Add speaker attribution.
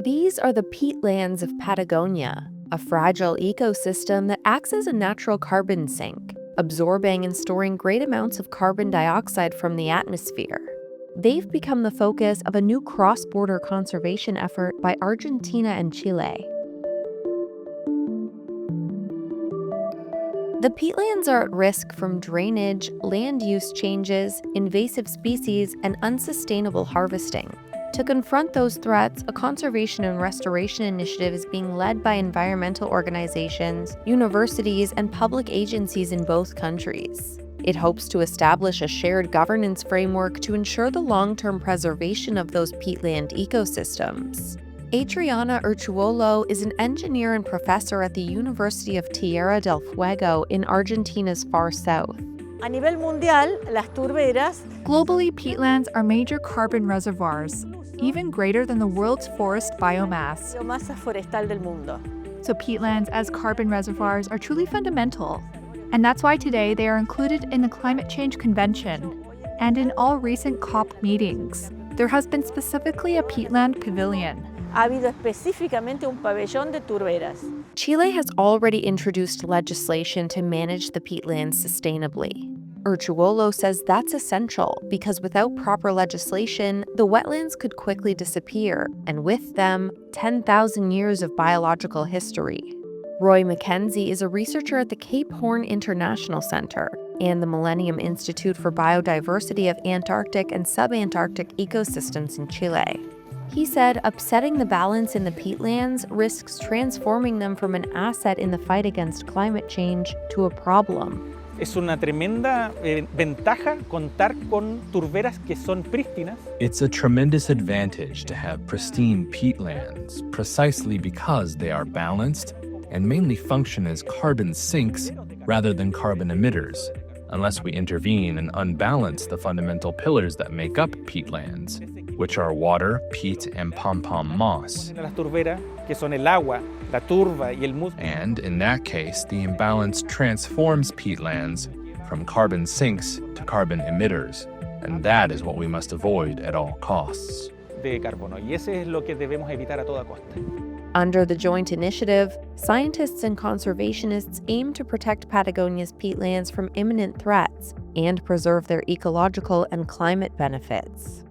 Speaker 1: These are the peatlands of Patagonia, a fragile ecosystem that acts as a natural carbon sink, absorbing and storing great amounts of carbon dioxide from the atmosphere. They've become the focus of a new cross-border conservation effort by Argentina and Chile. The peatlands are at risk from drainage, land use changes, invasive species, and unsustainable harvesting. To confront those threats, a conservation and restoration initiative is being led by environmental organizations, universities, and public agencies in both countries. It hopes to establish a shared governance framework to ensure the long-term preservation of those peatland ecosystems. Adriana Urchuolo is an engineer and professor at the University of Tierra del Fuego in Argentina's far south.
Speaker 2: A nivel mundial, las turberas.
Speaker 3: Globally, peatlands are major carbon reservoirs, even greater than the world's forest biomass.
Speaker 2: Biomasa forestal del mundo.
Speaker 3: So peatlands as carbon reservoirs are truly fundamental. And that's why today they are included in the Climate Change Convention. And in all recent COP meetings, there has been specifically a peatland pavilion.
Speaker 2: Ha habido específicamente un pabellón de turberas.
Speaker 1: Chile has already introduced legislation to manage the peatlands sustainably. Urchuolo says that's essential because without proper legislation, the wetlands could quickly disappear, and with them, 10,000 years of biological history. Roy McKenzie is a researcher at the Cape Horn International Center and the Millennium Institute for Biodiversity of Antarctic and Subantarctic Ecosystems in Chile. He said upsetting the balance in the peatlands risks transforming them from an asset in the fight against climate change to a problem.
Speaker 4: Es una tremenda ventaja contar con turberas que son prístinas.
Speaker 5: It's a tremendous advantage to have pristine peatlands, precisely because they are balanced and mainly function as carbon sinks rather than carbon emitters, unless we intervene and unbalance the fundamental pillars that make up peatlands, which are water, peat, and pom-pom moss.
Speaker 4: Las turberas, que son el agua, la turba y el musgo.
Speaker 5: And in that case, the imbalance transforms peatlands from carbon sinks to carbon emitters, and that is what we must avoid at all costs.
Speaker 4: De carbono, y ese es lo que debemos evitar a toda costa.
Speaker 1: Under the joint initiative, scientists and conservationists aim to protect Patagonia's peatlands from imminent threats and preserve their ecological and climate benefits.